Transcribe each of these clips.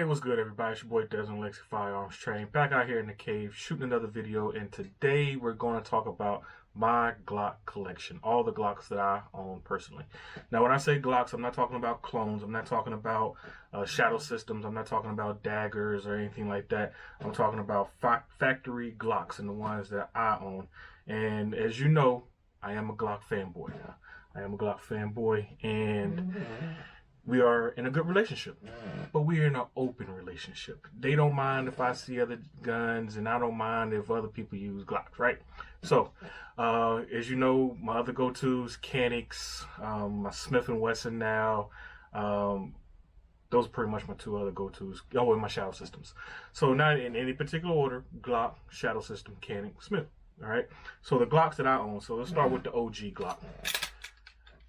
Hey, what's good, everybody? It's your boy Desmond Lexi Firearms Train, back out here in the cave shooting another video, and today we're going to talk about my Glock collection, all the Glocks that I own personally. Now, when I say Glocks, I'm not talking about clones, I'm not talking about shadow systems, I'm not talking about daggers or anything like that. I'm talking about factory Glocks and the ones that I own. And as you know, I am a Glock fanboy. I am a Glock fanboy, and we are in a good relationship, but we're in an open relationship. They don't mind if I see other guns, and I don't mind if other people use Glocks, right? So, as you know, my other go-tos, Canics, my Smith & Wesson now, those are pretty much my two other go-tos. Oh, and my shadow systems. So not in any particular order: Glock, shadow system, Canic, Smith. All right. So the Glocks that I own. So let's start with the OG Glock.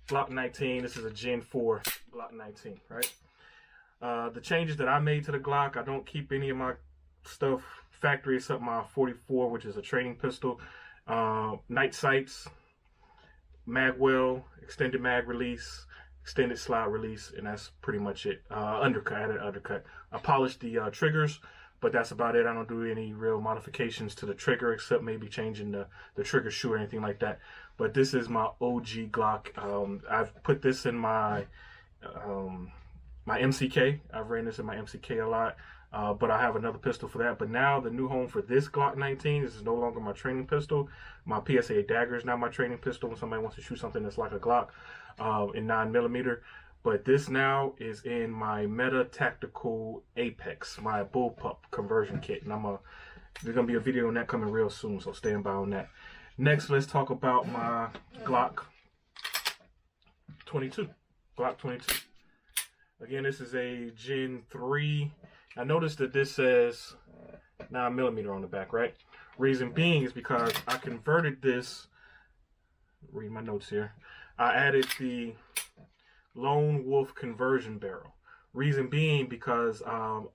Glock 19. This is a Gen 4 Glock 19, right? The changes that I made to the Glock, I don't keep any of my stuff factory except my 44, which is a training pistol. Night sights, mag well, extended mag release, extended slide release, and that's pretty much it. Undercut, I added undercut. I polished the triggers, but that's about it. I don't do any real modifications to the trigger except maybe changing the trigger shoe or anything like that. But this is my OG Glock. I've put this in my my MCK. I've ran this in my MCK a lot, but I have another pistol for that. But now the new home for this Glock 19, this is no longer my training pistol. My PSA dagger is now my training pistol when somebody wants to shoot something that's like a Glock in 9mm. But this now is in my Meta Tactical Apex, my bullpup conversion kit. And there's going to be a video on that coming real soon, so stand by on that. Next, let's talk about my Glock 22. Glock 22. Again, this is a Gen 3. I noticed that this says 9mm on the back, right? Reason being is because I converted this. Read my notes here. I added the Lone Wolf conversion barrel. Reason being because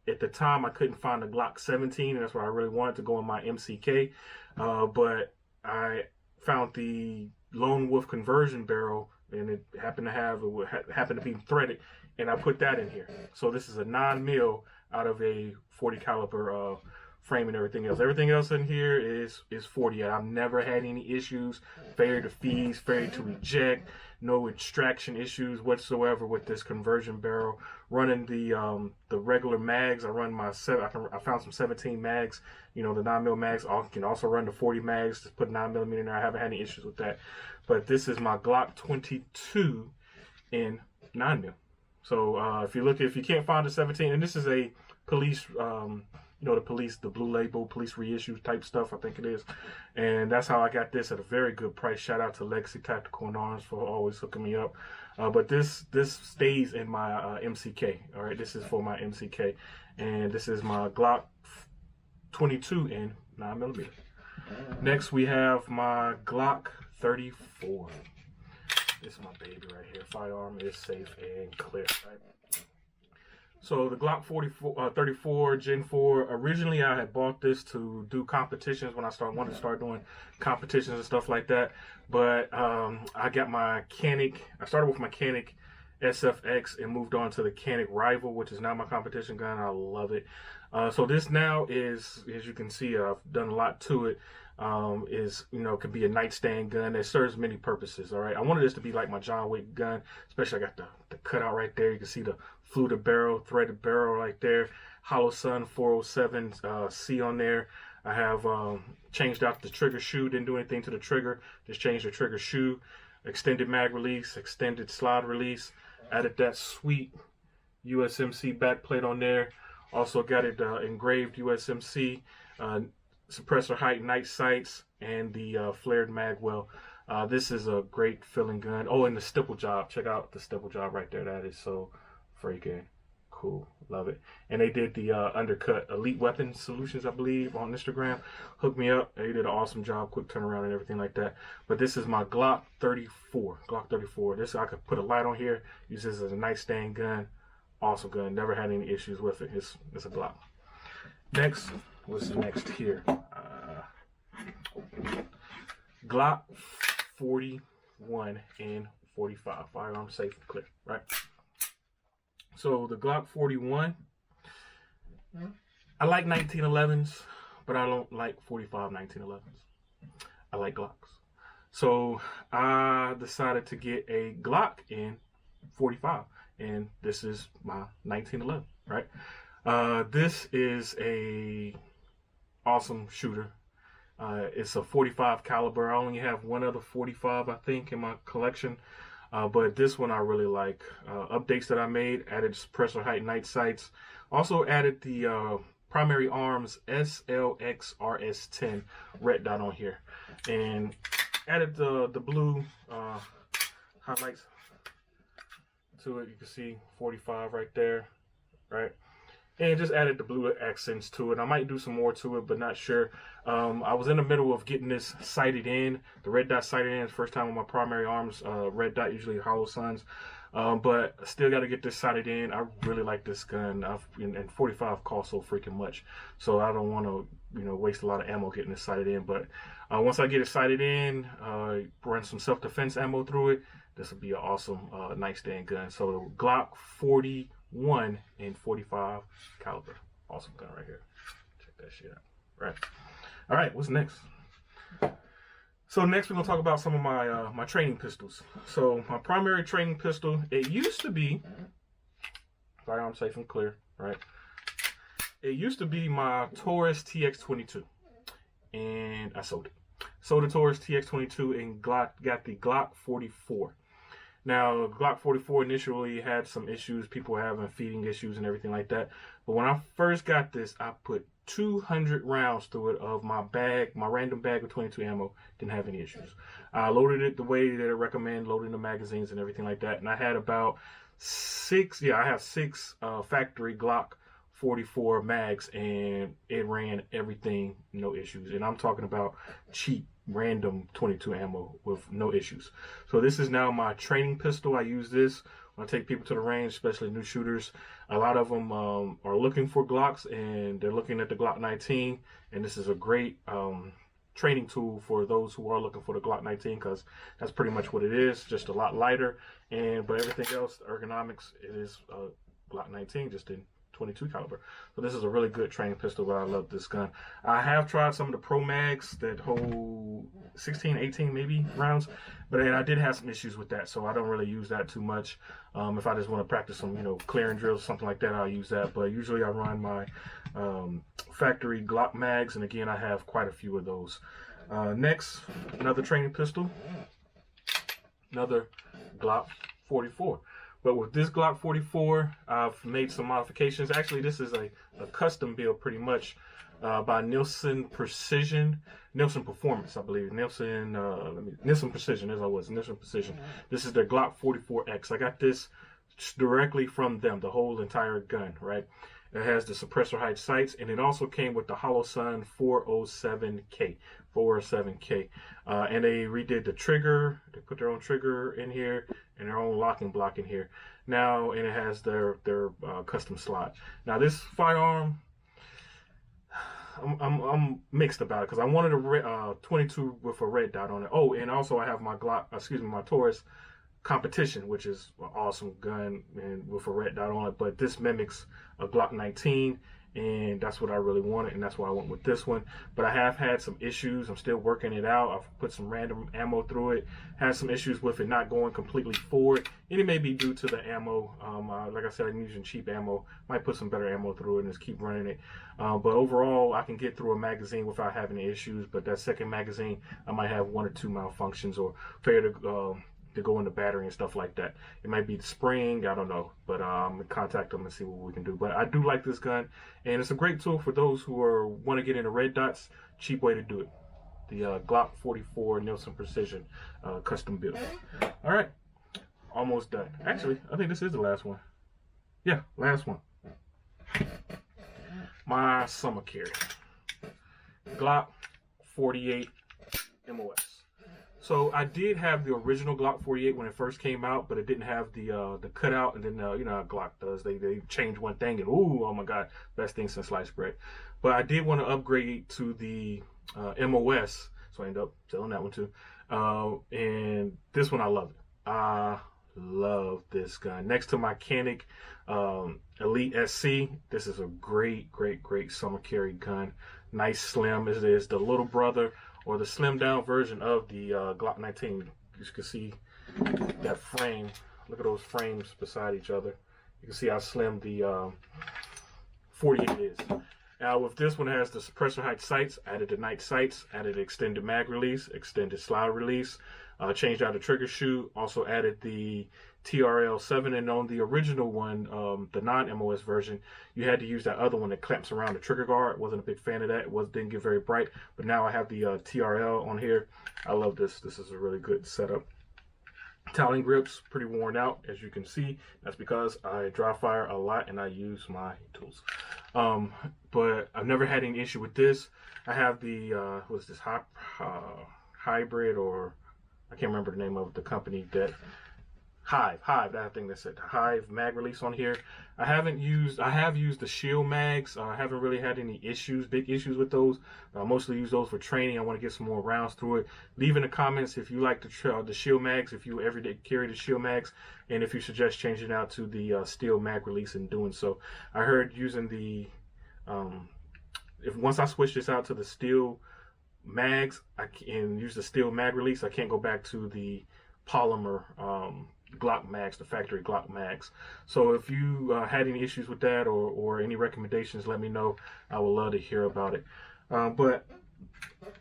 at the time I couldn't find a Glock 17, and that's why I really wanted to go in my MCK. But I found the Lone Wolf conversion barrel, and it happened to be threaded, and I put that in here. So this is a 9mm out of a 40 caliber frame and everything else. Everything else in here is 40. I've never had any issues, failure to feed, failure to reject, no extraction issues whatsoever with this conversion barrel. Running the regular mags, I found some 17 mags, you know, the 9mm mags. I can also run the 40 mags, just put 9mm in there. I haven't had any issues with that. But this is my Glock 22 in 9mm. So if you can't find the 17, and this is a police, you know, the blue label, police reissue type stuff, I think it is. And that's how I got this at a very good price. Shout out to Legacy Tactical and Arms for always hooking me up. But this stays in my MCK. All right, this is for my MCK. And this is my Glock 22 in 9mm. Next, we have my Glock 34. This is my baby right here. Firearm is safe and clear, right? So the Glock 34 Gen 4, originally I had bought this to do competitions when I wanted to start doing competitions and stuff like that. But I got my Canic, I started with my Canic SFX and moved on to the Canic Rival, which is now my competition gun. I love it. So this now is, as you can see, I've done a lot to it. Could be a nightstand gun that serves many purposes. All right, I wanted this to be like my John Wick gun, especially I got the cutout right there. You can see the fluted barrel, threaded barrel right there. Hollow Sun 407 C on there. I have changed out the trigger shoe, didn't do anything to the trigger, just changed the trigger shoe. Extended mag release, extended slide release. Added that sweet USMC backplate on there. Also got it engraved USMC. Suppressor height, night sights, and the flared mag well. This is a great filling gun. Oh, and the stipple job. Check out the stipple job right there. That is so freaking cool. Love it. And they did the undercut Elite Weapon Solutions, I believe, on Instagram. Hooked me up. They did an awesome job, quick turnaround and everything like that. But this is my Glock 34. Glock 34. This, I could put a light on here. Use this as a nightstand gun. Awesome gun. Never had any issues with it. It's a Glock. Next, what's next here? Glock 41 and 45. Firearm safe and clear, right? So the Glock 41, I like 1911s, but I don't like 45 1911s. I like Glocks. So I decided to get a Glock in 45, and this is my 1911, right? This is a awesome shooter. It's a 45 caliber. I only have one other 45, I think, in my collection. But this one I really like. Updates that I made, added suppressor height night sights. Also added the primary arms SLX-RS10 red dot on here. And added the blue highlights to it. You can see 45 right there, right? And just added the blue accents to it. I might do some more to it, but not sure. I was in the middle of getting this sighted in. The red dot sighted in. It's the first time with my primary arms. Red dot, usually hollow suns. But I still got to get this sighted in. I really like this gun. And 45 costs so freaking much. So I don't want to, waste a lot of ammo getting this sighted in. But once I get it sighted in, run some self-defense ammo through it, this will be an awesome nightstand gun. So the Glock 41 and 45 caliber. Awesome gun right here. Check that shit out. Right. All right, what's next? So next we're going to talk about some of my my training pistols. So my primary training pistol, it used to be, firearm safe and clear, right? It used to be my Taurus TX22, and I sold it. Sold the Taurus TX22 and got the Glock 44. Now, Glock 44 initially had some issues. People were having feeding issues and everything like that. But when I first got this, I put 200 rounds through it of my bag, my random bag of 22 ammo. Didn't have any issues. I loaded it the way that I recommend, loading the magazines and everything like that. And I had about six factory Glock 44 mags, and it ran everything, no issues. And I'm talking about cheap, random 22 ammo with no issues. So this is now my training pistol. I use this when I take people to the range, especially new shooters. A lot of them are looking for Glocks, and they're looking at the Glock 19, and this is a great training tool for those who are looking for the Glock 19, because that's pretty much what it is, just a lot lighter. But everything else, ergonomics, it is Glock 19, just in 22 caliber. So this is a really good training pistol, but I love this gun. I have tried some of the Pro Mags that hold 16, 18 maybe rounds, but I did have some issues with that, so I don't really use that too much. If I just want to practice some, clearing drills, something like that, I'll use that. But usually I run my factory Glock mags, and again, I have quite a few of those. Next, another training pistol, another Glock 44. But with this Glock 44, I've made some modifications. Actually, this is a custom build pretty much by Nielsen Precision. Nielsen Performance, I believe. Nielsen Precision, as I was. Nielsen Precision. This is their Glock 44X. I got this directly from them, the whole entire gun, right? It has the suppressor height sights, and it also came with the Hollow Sun 407K. And they redid the trigger. They put their own trigger in here and their own locking block in here. Now, and it has their custom slot. Now, this firearm, I'm mixed about it, because I wanted a 22 with a red dot on it. Oh, and also I have my my Taurus Competition, which is an awesome gun and with a red dot on it. But this mimics a Glock 19, and that's what I really wanted, and that's why I went with this one. But I have had some issues. I'm still working it out. I've put some random ammo through it. Had some issues with it not going completely forward, and it may be due to the ammo. Like I said, I'm using cheap ammo. Might put some better ammo through it and just keep running it. But overall, I can get through a magazine without having any issues. But that second magazine, I might have one or two malfunctions or failure to go in the battery and stuff like that. It might be the spring, I don't know, but I'm gonna contact them and see what we can do. But I do like this gun, and it's a great tool for those who want to get into red dots. Cheap way to do it. The Glock 44 Nielsen Precision custom build. All right, almost done. Actually, I think this is the last one. Yeah, last one. My summer carry, Glock 48 MOS. So I did have the original Glock 48 when it first came out, but it didn't have the cutout. And then you know how Glock does, they change one thing and ooh, oh my god, best thing since sliced bread. But I did want to upgrade to the MOS, so I ended up selling that one too. And this one I love it. love this gun. Next to my Canik Elite SC, this is a great summer carry gun. Nice slim. It is the little brother or the slimmed down version of the Glock 19. As you can see that frame. Look at those frames beside each other. You can see how slim the 48 is. Now with this one, it has the suppressor height sights, added the night sights, added extended mag release, extended slide release, changed out the trigger shoe, also added the TRL7, and on the original one, the non-MOS version, you had to use that other one that clamps around the trigger guard. Wasn't a big fan of that. It didn't get very bright, but now I have the TRL on here. I love this. This is a really good setup. Toweling grips, pretty worn out, as you can see. That's because I dry fire a lot and I use my tools. But I've never had any issue with this. I have the, what's this, hybrid, or I can't remember the name of the company that, Hive, that thing that said Hive mag release on here. I have used the Shield mags. I haven't really had any big issues with those. I mostly use those for training. I want to get some more rounds through it. Leave in the comments if you like the Shield mags, if you every day carry the Shield mags, and if you suggest changing out to the steel mag release and doing so. I heard using the, once I switch this out to the steel mags, I can use the steel mag release. I can't go back to the polymer Glock mags, the factory Glock mags. So if you had any issues with that or any recommendations, let me know. I would love to hear about it. But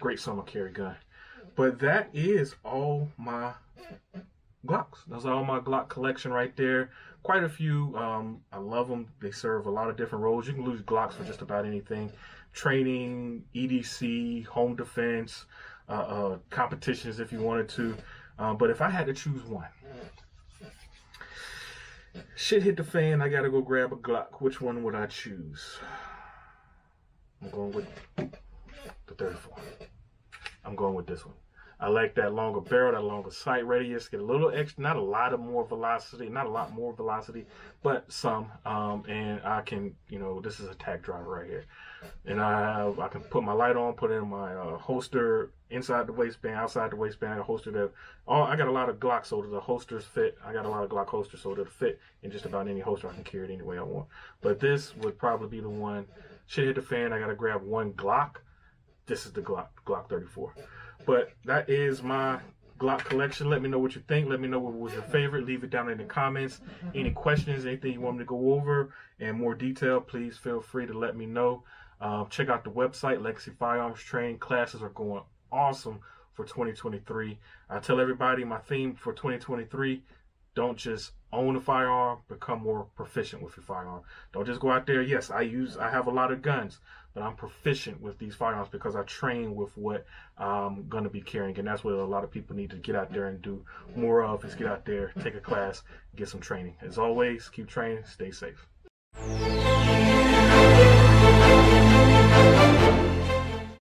great summer carry gun. But that is all my Glocks. That's all my Glock collection right there. Quite a few. I love them. They serve a lot of different roles. You can use Glocks for just about anything. Training, EDC, home defense, competitions if you wanted to. But if I had to choose one, shit hit the fan, I gotta go grab a Glock. Which one would I choose? I'm going with the 34. I'm going with this one. I like that longer barrel, that longer sight radius. Get a little extra, not a lot more velocity, but some. And I can, this is a tack driver right here. And I can put my light on, put it in my holster, inside the waistband, outside the waistband, a holster that, I got a lot of Glocks, so the holsters fit. I got a lot of Glock holsters, so they'll fit in just about any holster. I can carry it any way I want. But this would probably be the one. Shit hit the fan, I gotta grab one Glock. This is the Glock 34. But that is my Glock collection. Let me know what you think. Let me know what was your favorite. Leave it down in the comments. Any questions, anything you want me to go over in more detail, please feel free to let me know. Check out the website, Legacy Firearms Training. Classes are going awesome for 2023. I tell everybody my theme for 2023, don't just own a firearm, become more proficient with your firearm. Don't just go out there. Yes, I have a lot of guns, but I'm proficient with these firearms because I train with what I'm going to be carrying. And that's what a lot of people need to get out there and do more of, is get out there, take a class, get some training. As always, keep training, stay safe.